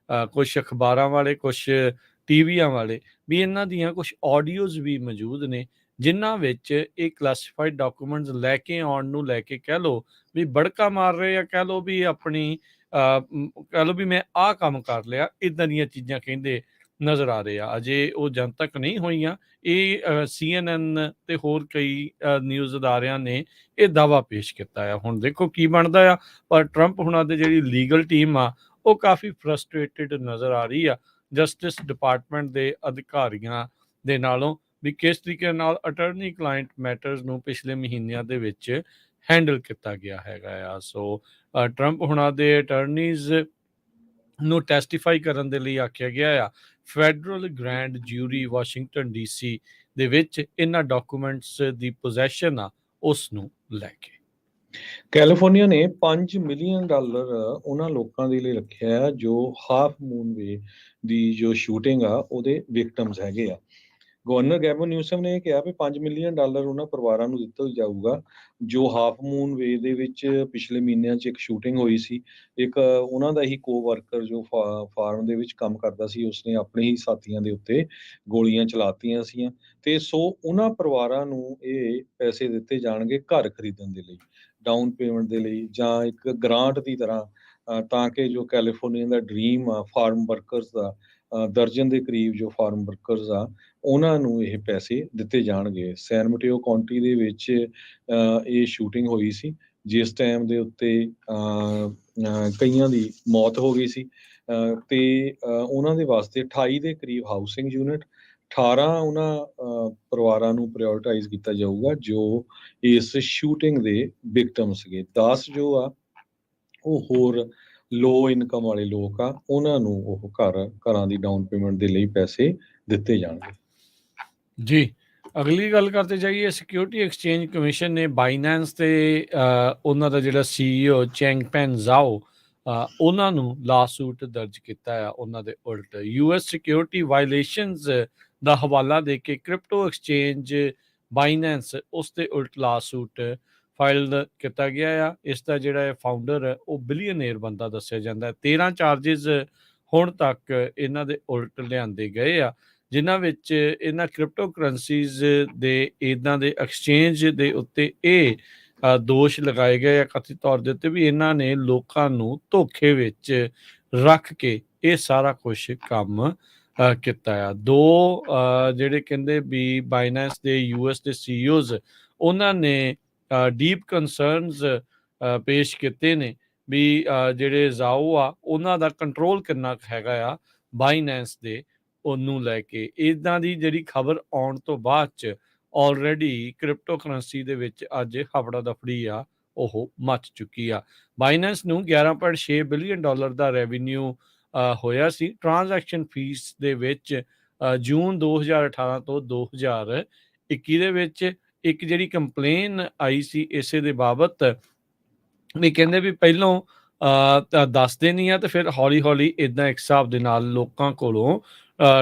ਕੁਛ ਅਖਬਾਰਾਂ ਵਾਲੇ, ਕੁਛ ਟੀਵੀਆਂ ਵਾਲੇ, ਵੀ ਇਹਨਾਂ ਦੀਆਂ ਕੁਛ ਆਡੀਓਜ਼ ਵੀ ਮੌਜੂਦ ਨੇ, ਜਿਨ੍ਹਾਂ ਵਿੱਚ ਇਹ ਕਲਾਸੀਫਾਈਡ ਡਾਕੂਮੈਂਟਸ ਲੈ ਕੇ ਆਉਣ ਨੂੰ ਲੈ ਕੇ ਕਹਿ ਲਓ ਵੀ ਬੜਕਾ ਮਾਰ ਰਹੇ ਆ, ਕਹਿ ਲਓ ਵੀ ਆਪਣੀ ਕਹਿ ਲਓ ਵੀ ਮੈਂ ਆਹ ਕੰਮ ਕਰ ਲਿਆ, ਇੱਦਾਂ ਦੀਆਂ ਚੀਜ਼ਾਂ ਕਹਿੰਦੇ ਨਜ਼ਰ ਆ ਰਹੇ ਆ। ਅਜੇ ਉਹ ਜਨਤਕ ਨਹੀਂ ਹੋਈਆਂ। ਇਹ CNN ਤੇ ਹੋਰ ਕਈ ਨਿਊਜ਼ ਅਦਾਰਿਆਂ ਨੇ ਇਹ ਦਾਅਵਾ ਪੇਸ਼ ਕੀਤਾ ਆ। ਹੁਣ ਦੇਖੋ ਕੀ ਬਣਦਾ ਆ। ਪਰ ਟਰੰਪ ਹੁਣਾਂ ਦੀ ਜਿਹੜੀ ਲੀਗਲ ਟੀਮ ਆ ਉਹ ਕਾਫੀ ਫਰਸਟ੍ਰੇਟਿਡ ਨਜ਼ਰ ਆ ਰਹੀ ਆ ਜਸਟਿਸ ਡਿਪਾਰਟਮੈਂਟ ਦੇ ਅਧਿਕਾਰੀਆਂ ਦੇ ਨਾਲੋਂ, ਵੀ ਕਿਸ ਤਰੀਕੇ ਨਾਲ ਅਟਰਨੀ ਕਲਾਇੰਟ ਮੈਟਰਸ ਨੂੰ ਪਿਛਲੇ ਮਹੀਨਿਆਂ ਦੇ ਵਿੱਚ ਹੈਂਡਲ ਕੀਤਾ ਗਿਆ ਹੈਗਾ ਆ। ਸੋ ਟਰੰਪ ਹੁਣਾਂ ਦੇ ਅਟਰਨੀਜ਼ ਨੂੰ ਟੈਸਟੀਫਾਈ ਕਰਨ ਦੇ ਲਈ ਆਖਿਆ ਗਿਆ ਆ। Federal grand jury Washington DC ਦੇ ਵਿੱਚ ਇਹਨਾਂ ਡਾਕੂਮੈਂਟਸ ਦੀ ਪੋਜੈਸ਼ਨ ਆ ਉਸ ਨੂੰ ਲੈ ਕੇ। ਕੈਲੀਫੋਰਨੀਆ ਨੇ $5 ਮਿਲੀਅਨ ਉਹਨਾਂ ਲੋਕਾਂ ਦੇ ਲਈ ਰੱਖਿਆ ਹੈ ਜੋ ਹਾਫ ਮੂਨ ਵੇ ਦੀ ਜੋ ਸ਼ੂਟਿੰਗ ਆ ਉਹਦੇ ਵਿਕਟਮਸ ਹੈਗੇ ਆ। ਗਵਰਨਰ ਗੈਵਨ ਨਿਊਸਮ ਨੇ ਕਿਹਾ ਵੀ $5 ਮਿਲੀਅਨ ਉਹਨਾਂ ਪਰਿਵਾਰਾਂ ਨੂੰ ਦਿੱਤਾ ਜਾਊਗਾ ਜੋ ਹਾਫ ਮੂਨ ਵੇ ਦੇ ਵਿੱਚ ਪਿਛਲੇ ਮਹੀਨਿਆਂ 'ਚ ਇੱਕ ਸ਼ੂਟਿੰਗ ਹੋਈ ਸੀ। ਇੱਕ ਉਹਨਾਂ ਦਾ ਹੀ ਕੋ-ਵਰਕਰ ਜੋ ਫਾਰਮ ਦੇ ਵਿੱਚ ਕੰਮ ਕਰਦਾ ਸੀ, ਉਸਨੇ ਆਪਣੇ ਹੀ ਸਾਥੀਆਂ ਦੇ ਉੱਤੇ ਗੋਲੀਆਂ ਚਲਾਤੀਆਂ ਸੀਆਂ। ਤੇ ਸੋ ਉਹਨਾਂ ਪਰਿਵਾਰਾਂ ਨੂੰ ਇਹ ਪੈਸੇ ਦਿੱਤੇ ਜਾਣਗੇ ਘਰ ਖਰੀਦਣ ਦੇ ਲਈ, ਡਾਊਨ ਪੇਮੈਂਟ ਦੇ ਲਈ, ਜਾਂ ਇੱਕ ਗ੍ਰਾਂਟ ਦੀ ਤਰ੍ਹਾਂ, ਤਾਂ ਕਿ ਜੋ ਕੈਲੀਫੋਰਨੀਆ ਦਾ ਡ੍ਰੀਮ ਆ ਫਾਰਮ ਵਰਕਰਸ ਦਾ, ਦਰਜਨ ਦੇ ਕਰੀਬ ਜੋ ਫਾਰਮ ਵਰਕਰਸ ਆ, ਉਹਨਾਂ ਨੂੰ ਇਹ ਪੈਸੇ ਦਿੱਤੇ ਜਾਣਗੇ। ਸੈਨ ਮਟੇਓ ਕਾਉਂਟੀ ਦੇ ਵਿੱਚ ਇਹ ਸ਼ੂਟਿੰਗ ਹੋਈ ਸੀ, ਜਿਸ ਟਾਈਮ ਦੇ ਉੱਤੇ ਕਈਆਂ ਦੀ ਮੌਤ ਹੋ ਗਈ ਸੀ। ਤੇ ਉਹਨਾਂ ਦੇ ਵਾਸਤੇ 28 ਦੇ ਕਰੀਬ ਹਾਊਸਿੰਗ ਯੂਨਿਟ, 18 ਉਹਨਾਂ ਪਰਿਵਾਰਾਂ ਨੂੰ ਪ੍ਰਾਇਓਰਟਾਈਜ਼ ਕੀਤਾ ਜਾਊਗਾ ਜੋ ਇਸ ਸ਼ੂਟਿੰਗ ਦੇ ਵਿਕਟਮ ਸੀਗੇ। 10 ਜੋ ਆ ਉਹ ਹੋਰ ਲੋ ਇਨਕਮ ਵਾਲੇ ਲੋਕ ਆ, ਉਹਨਾਂ ਨੂੰ ਉਹ ਘਰਾਂ ਦੀ ਡਾਊਨ ਪੇਮੈਂਟ ਦੇ ਲਈ ਪੈਸੇ ਦਿੱਤੇ ਜਾਣਗੇ। ਜੀ, ਅਗਲੀ ਗੱਲ ਕਰਦੇ ਜਾਈਏ। ਸਿਕਿਉਰਿਟੀ ਐਕਸਚੇਂਜ ਕਮਿਸ਼ਨ ਨੇ ਬਾਈਨੈਂਸ ਤੇ ਉਹਨਾਂ ਦਾ ਜਿਹੜਾ CEO ਚੈਂਗਪੈਨ ਜ਼ਾਓ, ਉਹਨਾਂ ਨੂੰ ਲਾਸੂਟ ਦਰਜ ਕੀਤਾ ਆ ਉਹਨਾਂ ਦੇ ਉਲਟ। US ਸਿਕਿਉਰਿਟੀ ਵਾਇਲੇਸ਼ਨਸ ਦਾ ਹਵਾਲਾ ਦੇ ਕੇ ਕ੍ਰਿਪਟੋ ਐਕਸਚੇਂਜ ਬਾਈਨੈਂਸ ਉਸ ਦੇ ਉਲਟ ਲਾਸੂਟ ਫਾਈਲ ਕੀਤਾ ਗਿਆ ਆ। ਇਸ ਦਾ ਜਿਹੜਾ ਫਾਊਂਡਰ ਉਹ ਬਿਲੀਅਨੇਰ ਬੰਦਾ ਦੱਸਿਆ ਜਾਂਦਾ। 13 ਚਾਰਜਿਸ ਹੁਣ ਤੱਕ ਇਹਨਾਂ ਦੇ ਉਲਟ ਲਿਆਂਦੇ ਗਏ ਆ, ਜਿਨ੍ਹਾਂ ਵਿੱਚ ਇਹਨਾਂ ਕ੍ਰਿਪਟੋ ਕਰੰਸੀਜ਼ ਦੇ ਇੱਦਾਂ ਦੇ ਐਕਸਚੇਂਜ ਦੇ ਉੱਤੇ ਇਹ ਦੋਸ਼ ਲਗਾਏ ਗਏ ਆ ਕਥਿਤ ਤੌਰ ਦੇ ਉੱਤੇ ਵੀ ਇਹਨਾਂ ਨੇ ਲੋਕਾਂ ਨੂੰ ਧੋਖੇ ਵਿੱਚ ਰੱਖ ਕੇ ਇਹ ਸਾਰਾ ਕੁਛ ਕੰਮ ਕੀਤਾ ਆ। ਦੋ ਜਿਹੜੇ ਕਹਿੰਦੇ ਵੀ ਬਾਈਨੈਂਸ ਦੇ US ਦੇ CEOs, ਉਹਨਾਂ ਨੇ ਡੀਪ ਕੰਸਰਨਸ ਪੇਸ਼ ਕੀਤੇ ਨੇ ਵੀ ਜਿਹੜੇ ਜ਼ਾਓ ਆ ਉਹਨਾਂ ਦਾ ਕੰਟਰੋਲ ਕਿੰਨਾ ਕੁ ਹੈਗਾ ਆ ਬਾਈਨੈਂਸ ਦੇ ਉਹਨੂੰ ਲੈ ਕੇ। ਇੱਦਾਂ ਦੀ ਜਿਹੜੀ ਖਬਰ ਆਉਣ ਤੋਂ ਬਾਅਦ 'ਚ ਆਲਰੇਡੀ ਕ੍ਰਿਪਟੋ ਕਰੰਸੀ ਦੇ ਵਿੱਚ ਅੱਜ ਹਫੜਾ ਦਫੜੀ ਆ ਉਹ ਮੱਚ ਚੁੱਕੀ ਆ। ਬਾਈਨੈਂਸ ਨੂੰ $11.6 ਬਿਲੀਅਨ ਦਾ ਰੈਵਨਿਊ ਹੋਇਆ ਸੀ ਟ੍ਰਾਂਜੈਕਸ਼ਨ ਫੀਸ ਦੇ ਵਿੱਚ ਜੂਨ 2018 ਤੋਂ 2021 ਦੇ ਵਿੱਚ। ਇੱਕ ਜਿਹੜੀ ਕੰਪਲੇਨ ਆਈ ਸੀ ਇਸੇ ਦੇ ਬਾਬਤ ਵੀ ਕਹਿੰਦੇ ਵੀ ਪਹਿਲੋਂ ਤਾਂ ਦੱਸਦੇ ਨਹੀਂ ਆ ਤੇ ਫਿਰ ਹੌਲੀ ਹੌਲੀ ਇੱਦਾਂ ਇੱਕ ਹਿਸਾਬ ਦੇ ਨਾਲ ਲੋਕਾਂ ਕੋਲੋਂ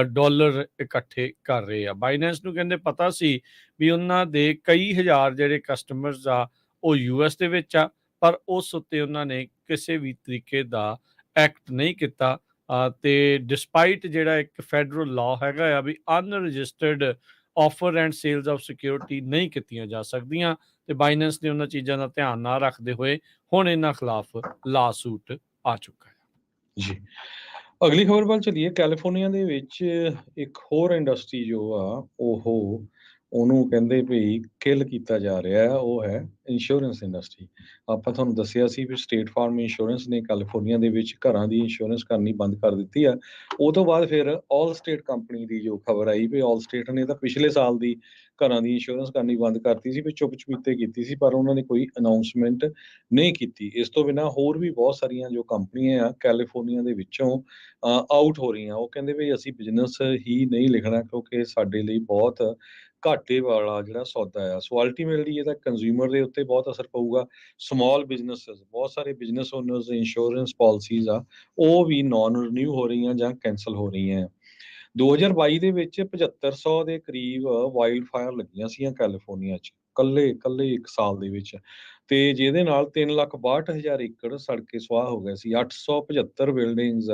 ਡਾਲਰ ਇਕੱਠੇ ਕਰ ਰਹੇ ਆ। ਬਾਈਨੈਂਸ ਨੂੰ ਕਹਿੰਦੇ ਪਤਾ ਸੀ ਵੀ ਉਹਨਾਂ ਦੇ ਕਈ ਹਜ਼ਾਰ ਜਿਹੜੇ ਕਸਟਮਰਸ ਆ ਉਹ US ਦੇ ਵਿੱਚ ਆ, ਪਰ ਉਸ ਉੱਤੇ ਉਹਨਾਂ ਨੇ ਕਿਸੇ ਵੀ ਤਰੀਕੇ ਦਾ ਐਕਟ ਨਹੀਂ ਕੀਤਾ। ਤੇ ਡਿਸਪਾਈਟ ਜਿਹੜਾ ਇੱਕ ਫੈਡਰਲ ਲਾਅ ਹੈਗਾ ਆ ਵੀ unregistered offer and sales of security ਨਹੀਂ ਕੀਤੀਆਂ ਜਾ ਸਕਦੀਆਂ, ਤੇ ਬਾਈਨੈਂਸ ਨੇ ਉਹਨਾਂ ਚੀਜ਼ਾਂ ਦਾ ਧਿਆਨ ਨਾ ਰੱਖਦੇ ਹੋਏ ਹੁਣ ਇਹਨਾਂ ਖਿਲਾਫ ਲਾਸੂਟ ਆ ਚੁੱਕਾ ਹੈ। ਜੀ, ਅਗਲੀ ਖਬਰ ਵੱਲ ਚੱਲੀਏ। ਕੈਲੀਫੋਰਨੀਆ ਦੇ ਵਿੱਚ ਇੱਕ ਹੋਰ ਇੰਡਸਟਰੀ ਜੋ ਆ ਉਹਨੂੰ ਕਹਿੰਦੇ ਵੀ ਕਿਲ ਕੀਤਾ ਜਾ ਰਿਹਾ ਹੈ, ਉਹ ਹੈ ਇੰਸ਼ੋਰੈਂਸ ਇੰਡਸਟਰੀ। ਆਪਾਂ ਤੁਹਾਨੂੰ ਦੱਸਿਆ ਸੀ ਵੀ ਸਟੇਟ ਫਾਰਮ ਇੰਸ਼ੋਰੈਂਸ ਨੇ ਕੈਲੀਫੋਰਨੀਆ ਦੇ ਵਿੱਚ ਘਰਾਂ ਦੀ ਇੰਸ਼ੋਰੈਂਸ ਕਰਨੀ ਬੰਦ ਕਰ ਦਿੱਤੀ ਆ। ਉਹ ਤੋਂ ਬਾਅਦ ਫਿਰ ਆਲ ਸਟੇਟ ਕੰਪਨੀ ਦੀ ਜੋ ਖਬਰ ਆਈ ਵੀ ਆਲ ਸਟੇਟ ਨੇ ਤਾਂ ਪਿਛਲੇ ਸਾਲ ਦੀ ਘਰਾਂ ਦੀ ਇੰਸ਼ੋਰੈਂਸ ਕਰਨੀ ਬੰਦ ਕਰਤੀ ਸੀ, ਵੀ ਚੁੱਪ ਚਪੀਤੇ ਕੀਤੀ ਸੀ, ਪਰ ਉਹਨਾਂ ਨੇ ਕੋਈ ਅਨਾਉਂਸਮੈਂਟ ਨਹੀਂ ਕੀਤੀ। ਇਸ ਤੋਂ ਬਿਨਾਂ ਹੋਰ ਵੀ ਬਹੁਤ ਸਾਰੀਆਂ ਜੋ ਕੰਪਨੀਆਂ ਆ ਕੈਲੀਫੋਰਨੀਆ ਦੇ ਵਿੱਚੋਂ ਆਊਟ ਹੋ ਰਹੀਆਂ। ਉਹ ਕਹਿੰਦੇ ਵੀ ਅਸੀਂ ਬਿਜ਼ਨਸ ਹੀ ਨਹੀਂ ਲਿਖਣਾ ਕਿਉਂਕਿ ਸਾਡੇ ਲਈ ਬਹੁਤ ਘਾਟੇ ਵਾਲਾ ਜਿਹੜਾ ਸੌਦਾ ਆ। ਸੋ ਅਲਟੀਮੇਟਲੀ ਇਹਦਾ ਕੰਜ਼ਿਊਮਰ ਦੇ ਉੱਤੇ ਬਹੁਤ ਅਸਰ ਪਊਗਾ। ਸਮਾਲ ਬਿਜ਼ਨਸਿਸ, ਬਹੁਤ ਸਾਰੇ ਬਿਜ਼ਨਸ ਓਨਰਸ ਇੰਸ਼ੋਰੈਂਸ ਪਾਲਿਸੀਜ਼ ਆ ਉਹ ਵੀ ਨਾਨ ਰੀਨਿਊ ਹੋ ਰਹੀਆਂ ਜਾਂ ਕੈਂਸਲ ਹੋ ਰਹੀਆਂ। 2022 ਦੇ ਵਿੱਚ 7500 ਦੇ ਕਰੀਬ ਵਾਈਲਡ ਫਾਇਰ ਲੱਗੀਆਂ ਸੀਗੀਆਂ ਕੈਲੀਫੋਰਨੀਆ 'ਚ ਕੱਲੇ ਇੱਕ ਸਾਲ ਦੇ ਵਿੱਚ, ਤੇ ਜਿਹਦੇ ਨਾਲ 3,62,000 ਏਕੜ ਸੜ ਕੇ ਸੁਆਹ ਹੋ ਗਏ ਸੀ। 875 ਬਿਲਡਿੰਗਸ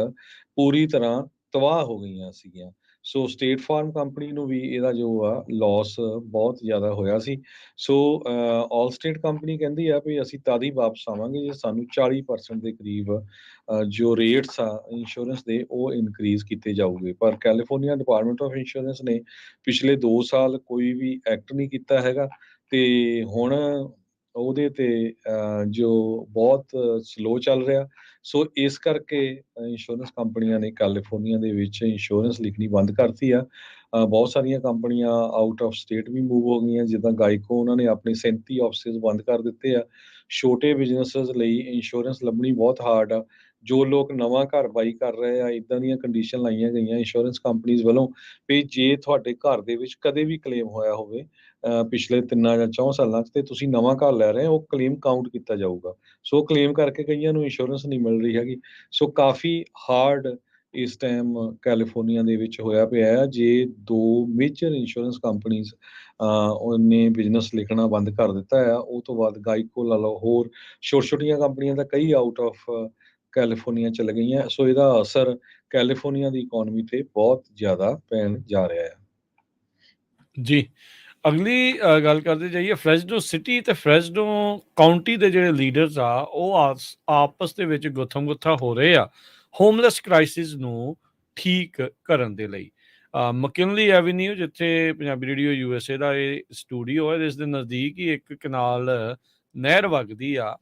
ਪੂਰੀ ਤਰ੍ਹਾਂ ਤਬਾਹ ਹੋ ਗਈਆਂ ਸੀਗੀਆਂ। ਸੋ ਸਟੇਟ ਫਾਰਮ ਕੰਪਨੀ ਨੂੰ ਵੀ ਇਹਦਾ ਜੋ ਆ ਲਾਸ ਬਹੁਤ ਜ਼ਿਆਦਾ ਹੋਇਆ ਸੀ। ਸੋ ਆਲ ਸਟੇਟ ਕੰਪਨੀ ਕਹਿੰਦੀ ਆ ਵੀ ਅਸੀਂ ਤਦ ਹੀ ਵਾਪਸ ਆਵਾਂਗੇ ਜੇ ਸਾਨੂੰ 40% ਦੇ ਕਰੀਬ ਜੋ ਰੇਟਸ ਆ ਇੰਸ਼ੋਰੈਂਸ ਦੇ ਉਹ ਇਨਕਰੀਜ਼ ਕੀਤੇ ਜਾਊਗੇ। ਪਰ ਕੈਲੀਫੋਰਨੀਆ ਡਿਪਾਰਟਮੈਂਟ ਆਫ ਇੰਸ਼ੋਰੈਂਸ ਨੇ ਪਿਛਲੇ 2 ਸਾਲ ਕੋਈ ਵੀ ਐਕਟ ਨਹੀਂ ਕੀਤਾ ਹੈਗਾ ਤੇ ਹੁਣ ਉਹਦੇ ਤੇ ਜੋ ਬਹੁਤ ਸਲੋ ਚੱਲ ਰਿਹਾ। ਸੋ ਇਸ ਕਰਕੇ ਇੰਸ਼ੋਰੈਂਸ ਕੰਪਨੀਆਂ ਨੇ ਕੈਲੀਫੋਰਨੀਆ ਦੇ ਵਿੱਚ ਇੰਸ਼ੋਰੈਂਸ ਲਿਖਣੀ ਬੰਦ ਕਰਤੀ ਆ। ਬਹੁਤ ਸਾਰੀਆਂ ਕੰਪਨੀਆਂ ਆਊਟ ਆਫ ਸਟੇਟ ਵੀ ਮੂਵ ਹੋ ਗਈਆਂ, ਜਿੱਦਾਂ ਗਾਈਕੋ ਉਹਨਾਂ ਨੇ ਆਪਣੇ 37 ਆਫਿਸਿਸ ਬੰਦ ਕਰ ਦਿੱਤੇ ਆ। ਛੋਟੇ ਬਿਜ਼ਨੈਸਿਸ ਲਈ ਇੰਸ਼ੋਰੈਂਸ ਲੱਭਣੀ ਬਹੁਤ ਹਾਰਡ ਆ। ਜੋ ਲੋਕ ਨਵਾਂ ਘਰ ਬਾਈ ਕਰ ਰਹੇ ਆ, ਇੱਦਾਂ ਦੀਆਂ ਕੰਡੀਸ਼ਨ ਲਾਈਆਂ ਗਈਆਂ ਇੰਸ਼ੋਰੈਂਸ ਕੰਪਨੀਜ਼ ਵੱਲੋਂ ਵੀ ਜੇ ਤੁਹਾਡੇ ਘਰ ਦੇ ਵਿੱਚ ਕਦੇ ਵੀ ਕਲੇਮ ਹੋਇਆ ਹੋਵੇ ਪਿਛਲੇ 3 ਜਾਂ 4 ਸਾਲਾਂ 'ਚ ਤੇ ਤੁਸੀਂ ਨਵਾਂ ਘਰ ਲੈ ਰਹੇ ਹੋ, ਉਹ ਕਲੇਮ ਕਾਊਂਟ ਕੀਤਾ ਜਾਊਗਾ। ਸੋ ਕਲੇਮ ਕਰਕੇ ਕਈਆਂ ਨੂੰ ਇੰਸ਼ੋਰੈਂਸ ਨਹੀਂ ਮਿਲ ਰਹੀ ਹੈਗੀ। ਸੋ ਕਾਫੀ ਹਾਰਡ ਇਸ ਟਾਈਮ ਕੈਲੀਫੋਰਨੀਆ ਦੇ ਵਿੱਚ ਹੋਇਆ ਪਿਆ ਆ। ਜੇ 2 ਮੇਜਰ ਇੰਸ਼ੋਰੈਂਸ ਕੰਪਨੀਜ਼ ਉਹਨੇ ਬਿਜ਼ਨਸ ਲਿਖਣਾ ਬੰਦ ਕਰ ਦਿੱਤਾ ਆ। ਉਹ ਤੋਂ ਬਾਅਦ ਗਾਈਕੋ ਲਾ ਲਓ, ਹੋਰ ਛੋਟੀਆਂ ਕੰਪਨੀਆਂ ਤਾਂ ਕਈ ਆਊਟ ਆਫ ਕੈਲੀਫੋਰਨੀਆ ਚਲੇ ਗਈਆਂ। ਸੋ ਇਹਦਾ ਅਸਰ ਕੈਲੀਫੋਰਨੀਆ ਦੀ ਇਕੋਨਮੀ ਤੇ ਬਹੁਤ ਜ਼ਿਆਦਾ ਪੈਣ ਜਾ ਰਿਹਾ ਆ। ਜੀ। ਅਗਲੀ ਗੱਲ ਕਰਦੇ ਜਾਈਏ, ਫਰੈਸਨੋ ਸਿਟੀ ਤੇ ਫਰੈਸਨੋ ਕਾਉਂਟੀ ਦੇ ਜਿਹੜੇ ਲੀਡਰਸ ਆ ਉਹ ਆਪਸ ਦੇ ਵਿੱਚ ਗੁੱਥਮ-ਗੁੱਥਾ ਹੋ ਰਹੇ ਆ ਹੋਮਲੈਸ ਕ੍ਰਾਈਸਿਸ ਨੂੰ ਠੀਕ ਕਰਨ ਦੇ ਲਈ। ਮਕਿਨਲੀ ਐਵੀਨਿਊ, ਜਿੱਥੇ ਪੰਜਾਬੀ ਰੇਡੀਓ USA ਦਾ ਇਹ ਸਟੂਡੀਓ ਹੈ, ਇਸ ਦੇ ਨਜ਼ਦੀਕ ਹੀ ਇੱਕ ਕਨਾਲ ਨਹਿਰ ਵਗਦੀ ਆ।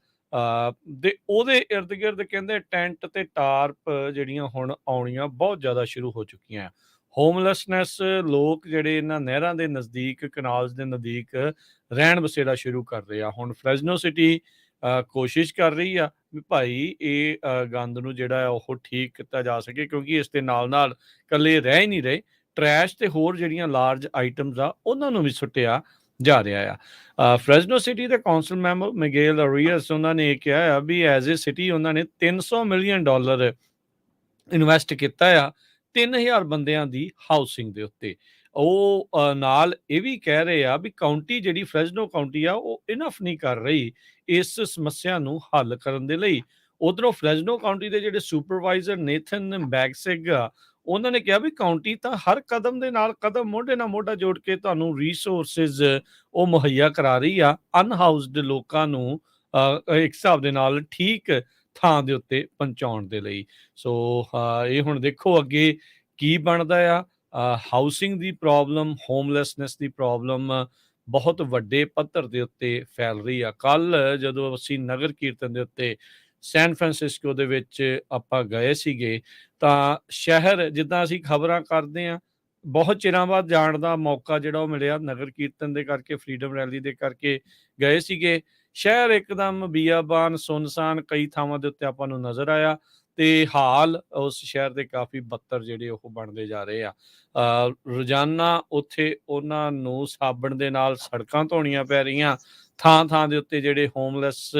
ਤੇ ਉਹਦੇ ਇਰਦ ਗਿਰਦ ਕਹਿੰਦੇ ਟੈਂਟ ਤੇ ਟਾਰਪ ਜਿਹੜੀਆਂ ਹੁਣ ਆਉਣੀਆਂ ਬਹੁਤ ਜ਼ਿਆਦਾ ਸ਼ੁਰੂ ਹੋ ਚੁੱਕੀਆਂ ਆ। ਹੋਮਲੈਸਨੈਸ, ਲੋਕ ਜਿਹੜੇ ਇਹਨਾਂ ਨਹਿਰਾਂ ਦੇ ਨਜ਼ਦੀਕ, ਕਨਾਲਸ ਦੇ ਨਜ਼ਦੀਕ ਰਹਿਣ ਬਸੇਰਾ ਸ਼ੁਰੂ ਕਰ ਰਹੇ ਆ। ਹੁਣ ਫਰੈਸਨੋ ਸਿਟੀ ਕੋਸ਼ਿਸ਼ ਕਰ ਰਹੀ ਆ ਵੀ ਭਾਈ ਇਹ ਗੰਦ ਨੂੰ ਜਿਹੜਾ ਆ ਉਹ ਠੀਕ ਕੀਤਾ ਜਾ ਸਕੇ, ਕਿਉਂਕਿ ਇਸ ਦੇ ਨਾਲ ਨਾਲ ਇਕੱਲੇ ਰਹਿ ਹੀ ਨਹੀਂ ਰਹੇ, ਟਰੈਸ਼ ਤੇ ਹੋਰ ਜਿਹੜੀਆਂ ਲਾਰਜ ਆਈਟਮਸ ਆ ਉਹਨਾਂ ਨੂੰ ਵੀ ਸੁੱਟਿਆ ਜਾ ਰਿਹਾ ਆ। ਫਰੈਸਨੋ ਸਿਟੀ ਦੇ ਕੌਂਸਲ ਮੈਂਬਰ ਮਿਗੇਲ ਅਰੀਅਸ, ਉਹਨਾਂ ਨੇ ਇਹ ਕਿਹਾ ਆ ਵੀ ਐਜ਼ ਏ ਸਿਟੀ ਉਹਨਾਂ ਨੇ $300 ਮਿਲੀਅਨ ਇਨਵੈਸਟ ਕੀਤਾ ਆ 3000 ਬੰਦਿਆਂ ਦੀ ਹਾਊਸਿੰਗ ਦੇ ਉੱਤੇ। ਉਹ ਨਾਲ ਇਹ ਵੀ ਕਹਿ ਰਹੇ ਆ ਵੀ ਕਾਉਂਟੀ ਜਿਹੜੀ ਫਰੈਸਨੋ ਕਾਉਂਟੀ ਆ ਉਹ ਇਨਫ ਨਹੀਂ ਕਰ ਰਹੀ ਇਸ ਸਮੱਸਿਆ ਨੂੰ ਹੱਲ ਕਰਨ ਦੇ ਲਈ। ਉਧਰੋਂ ਫਰੈਸਨੋ ਕਾਉਂਟੀ ਦੇ ਜਿਹੜੇ ਸੁਪਰਵਾਈਜ਼ਰ ਨੇਥਨ ਬੈਗਸਿਗ ਆ, ਉਹਨਾਂ ਨੇ ਕਿਹਾ ਵੀ ਕਾਉਂਟੀ ਤਾਂ ਹਰ ਕਦਮ ਦੇ ਨਾਲ ਕਦਮ ਮੋਢੇ ਨਾਲ ਮੋਢਾ ਜੋੜ ਕੇ ਤੁਹਾਨੂੰ ਰਿਸੋਰਸਿਸ ਉਹ ਮੁਹੱਈਆ ਕਰਾ ਰਹੀ ਆ ਅਨਹਾਊਸਡ ਲੋਕਾਂ ਨੂੰ ਇੱਕ ਹਿਸਾਬ ਦੇ ਨਾਲ ਠੀਕ ਥਾਂ ਦੇ ਉੱਤੇ ਪਹੁੰਚਾਉਣ ਦੇ ਲਈ। ਸੋ ਇਹ ਹੁਣ ਦੇਖੋ ਅੱਗੇ ਕੀ ਬਣਦਾ ਆ। ਹਾਊਸਿੰਗ ਦੀ ਪ੍ਰੋਬਲਮ, ਹੋਮਲੈਸਨੈਸ ਦੀ ਪ੍ਰੋਬਲਮ ਬਹੁਤ ਵੱਡੇ ਪੱਧਰ ਦੇ ਉੱਤੇ ਫੈਲ ਰਹੀ ਆ। ਕੱਲ੍ਹ ਜਦੋਂ ਅਸੀਂ ਨਗਰ ਕੀਰਤਨ ਦੇ ਉੱਤੇ ਸੈਨ ਫਰਾਂਸਿਸਕੋ ਦੇ ਵਿੱਚ ਆਪਾਂ ਗਏ ਸੀਗੇ, ਤਾਂ ਸ਼ਹਿਰ, ਜਿੱਦਾਂ ਅਸੀਂ ਖਬਰਾਂ ਕਰਦੇ ਹਾਂ, ਬਹੁਤ ਚਿਰਾਂ ਬਾਅਦ ਜਾਣ ਦਾ ਮੌਕਾ ਜਿਹੜਾ ਉਹ ਮਿਲਿਆ ਨਗਰ ਕੀਰਤਨ ਦੇ ਕਰਕੇ, ਫਰੀਡਮ ਰੈਲੀ ਦੇ ਕਰਕੇ ਗਏ ਸੀਗੇ। ਸ਼ਹਿਰ ਇੱਕਦਮ ਬੀਆਬਾਨ, ਸੁੰਨਸਾਨ ਕਈ ਥਾਵਾਂ ਦੇ ਉੱਤੇ ਆਪਾਂ ਨੂੰ ਨਜ਼ਰ ਆਇਆ ਤੇ ਹਾਲ ਉਸ ਸ਼ਹਿਰ ਦੇ ਕਾਫੀ ਬੱਤਰ ਜਿਹੜੇ ਉਹ ਬਣਦੇ ਜਾ ਰਹੇ ਆ। ਰੋਜ਼ਾਨਾ ਉੱਥੇ ਉਹਨਾਂ ਨੂੰ ਸਾਬਣ ਦੇ ਨਾਲ ਸੜਕਾਂ ਧੋਣੀਆਂ ਪੈ ਰਹੀਆਂ। ਥਾਂ ਦੇ ਉੱਤੇ ਜਿਹੜੇ ਹੋਮਲੈਸ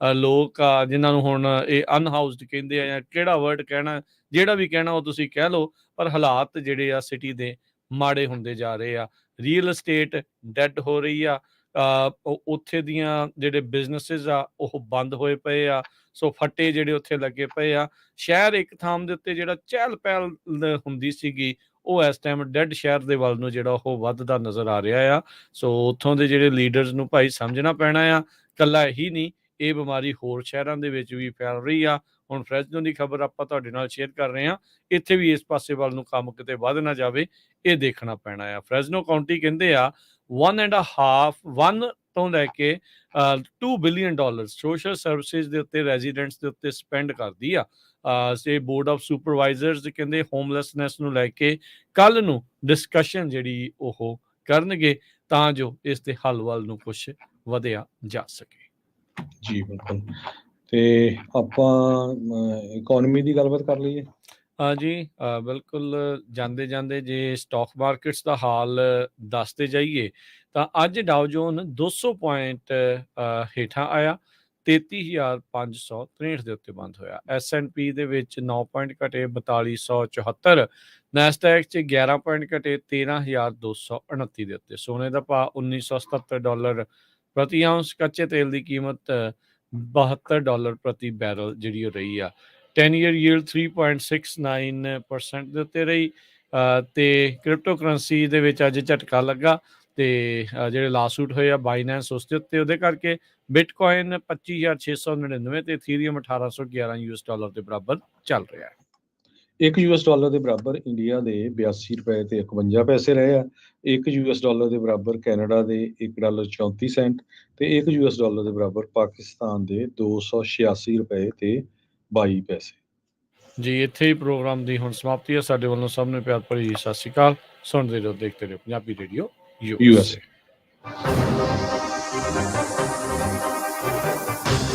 ਲੋਕ ਆ, ਜਿਨ੍ਹਾਂ ਨੂੰ ਹੁਣ ਇਹ ਅਨਹਾਊਸਡ ਕਹਿੰਦੇ ਆ ਜਾਂ ਕਿਹੜਾ ਵਰਡ ਕਹਿਣਾ, ਜਿਹੜਾ ਵੀ ਕਹਿਣਾ ਉਹ ਤੁਸੀਂ ਕਹਿ ਲਓ, ਪਰ ਹਾਲਾਤ ਜਿਹੜੇ ਆ ਸਿਟੀ ਦੇ ਮਾੜੇ ਹੁੰਦੇ ਜਾ ਰਹੇ ਆ। ਰੀਅਲ estate ਡੈਡ ਹੋ ਰਹੀ ਆ। ਉੱਥੇ ਦੀਆਂ ਜਿਹੜੇ ਬਿਜ਼ਨਸਿਸ ਆ ਉਹ ਬੰਦ ਹੋਏ ਪਏ ਆ। ਸੋ ਫੱਟੇ ਜਿਹੜੇ ਉੱਥੇ ਲੱਗੇ ਪਏ ਆ। ਸ਼ਹਿਰ ਇੱਕ ਥਾਂ ਦੇ ਉੱਤੇ ਜਿਹੜਾ ਚਹਿਲ ਪਹਿਲ ਹੁੰਦੀ ਸੀਗੀ, ਉਹ ਇਸ ਟਾਈਮ ਡੈਡ ਸ਼ਹਿਰ ਦੇ ਵੱਲ ਨੂੰ ਜਿਹੜਾ ਉਹ ਵੱਧਦਾ ਨਜ਼ਰ ਆ ਰਿਹਾ ਆ। ਸੋ ਉੱਥੋਂ ਦੇ ਜਿਹੜੇ ਲੀਡਰਸ ਨੂੰ ਭਾਈ ਸਮਝਣਾ ਪੈਣਾ ਆ, ਇਕੱਲਾ ਇਹੀ ਨਹੀਂ, ਇਹ ਬਿਮਾਰੀ ਹੋਰ ਸ਼ਹਿਰਾਂ ਦੇ ਵਿੱਚ ਵੀ ਫੈਲ ਰਹੀ ਆ। ਹੁਣ ਫਰੈਸਨੋ ਦੀ ਖਬਰ ਆਪਾਂ ਤੁਹਾਡੇ ਨਾਲ ਸ਼ੇਅਰ ਕਰ ਰਹੇ ਹਾਂ, ਇੱਥੇ ਵੀ ਇਸ ਪਾਸੇ ਵੱਲ ਨੂੰ ਕੰਮ ਕਿਤੇ ਵੱਧ ਨਾ ਜਾਵੇ, ਇਹ ਦੇਖਣਾ ਪੈਣਾ ਆ। ਫਰੈਸਨੋ ਕਾਉਂਟੀ ਕਹਿੰਦੇ ਆ 1 ਤੋਂ ਲੈ ਕੇ $2 ਬਿਲੀਅਨ ਸੋਸ਼ਲ ਸਰਵਿਸਿਜ਼ ਦੇ ਉੱਤੇ, ਰੈਜ਼ੀਡੈਂਟਸ ਦੇ ਉੱਤੇ ਸਪੈਂਡ ਕਰਦੀ ਆ। ਸੇ ਬੋਰਡ ਆਫ ਸੁਪਰਵਾਈਜ਼ਰਸ ਕਹਿੰਦੇ ਹੋਮਲੈਸਨੈਸ ਨੂੰ ਲੈ ਕੇ ਕੱਲ ਨੂੰ ਡਿਸਕਸ਼ਨ ਜਿਹੜੀ ਉਹ ਕਰਨਗੇ ਤਾਂ ਜੋ ਇਸ ਦੇ ਹੱਲ ਵੱਲ ਨੂੰ ਕੁਛ ਵਧਿਆ ਜਾ ਸਕੇ। ਜੀ ਬਿਲਕੁਲ। ਤੇ ਆਪਾਂ ਇਕੋਨਮੀ ਦੀ ਗੱਲਬਾਤ ਕਰ ਲਈਏ। ਜੀ, ਬਿਲਕੁਲ। ਜਾਂਦੇ ਜਾਂਦੇ ਜੇ ਸਟਾਕ ਮਾਰਕੀਟਸ ਦਾ ਹਾਲ ਦੱਸਦੇ ਜਾਈਏ ਤਾਂ ਅੱਜ ਡਾਓ ਜੋਨ 200 ਪੁਆਇੰਟ ਹੇਠਾਂ ਆਇਆ, 33,563 ਦੇ ਉੱਤੇ ਬੰਦ ਹੋਇਆ। S&P ਦੇ ਵਿੱਚ 9 ਪੁਆਇੰਟ ਘਟੇ, 4274। ਨੈਸਡੈਕ 'ਚ 11 ਪੁਆਇੰਟ ਘਟੇ, 13,229 ਦੇ ਉੱਤੇ। ਸੋਨੇ ਦਾ ਭਾਅ $1977 ਪ੍ਰਤੀ ਆਉਂਸ। ਕੱਚੇ ਤੇਲ ਦੀ ਕੀਮਤ $72 ਪ੍ਰਤੀ ਬੈਰਲ ਜਿਹੜੀ ਉਹ ਰਹੀ ਆ। 10 year yield 3.69% ਦੇ ਉੱਤੇ ਰਹੀ। ਤੇ ਕ੍ਰਿਪਟੋ ਕਰੰਸੀ ਦੇ ਵਿੱਚ ਅੱਜ ਝਟਕਾ ਲੱਗਾ ਤੇ ਜਿਹੜੇ ਲਾਸੂਟ ਹੋਏ ਆ ਬਾਈਨੈਂਸ ਉਸ ਦੇ ਉੱਤੇ, ਉਹਦੇ ਕਰਕੇ ਬਿਟਕੋਇਨ 25,699 ਤੇ ਇਥੀਰੀਅਮ 1811 ਯੂਐਸ ਡਾਲਰ ਦੇ ਬਰਾਬਰ ਚੱਲ ਰਿਹਾ ਹੈ। ਇੱਕ ਯੂਐਸ ਡਾਲਰ ਦੇ ਬਰਾਬਰ ਇੰਡੀਆ ਦੇ 82 ਰੁਪਏ ਤੇ 51 ਪੈਸੇ ਰਹੇ ਆ। ਇੱਕ ਯੂਐਸ ਡਾਲਰ ਦੇ ਬਰਾਬਰ ਕੈਨੇਡਾ ਦੇ $1.34 ਤੇ ਇੱਕ ਯੂਐਸ ਡਾਲਰ ਦੇ ਬਰਾਬਰ ਪਾਕਿਸਤਾਨ ਦੇ 286 ਰੁਪਏ ਤੇ 22 ਪੈਸੇ। ਜੀ ਇੱਥੇ ਹੀ ਪ੍ਰੋਗਰਾਮ ਦੀ ਹੁਣ ਸਮਾਪਤੀ ਹੈ। ਸਾਡੇ ਵੱਲੋਂ ਸਭ ਨੂੰ ਪਿਆਰ ਭਰੀ ਸਤਿ ਸ਼੍ਰੀ ਅਕਾਲ। ਸੁਣਦੇ ਰਹੋ, ਦੇਖਦੇ ਰਹੋ ਪੰਜਾਬੀ ਰੇਡੀਓ USA।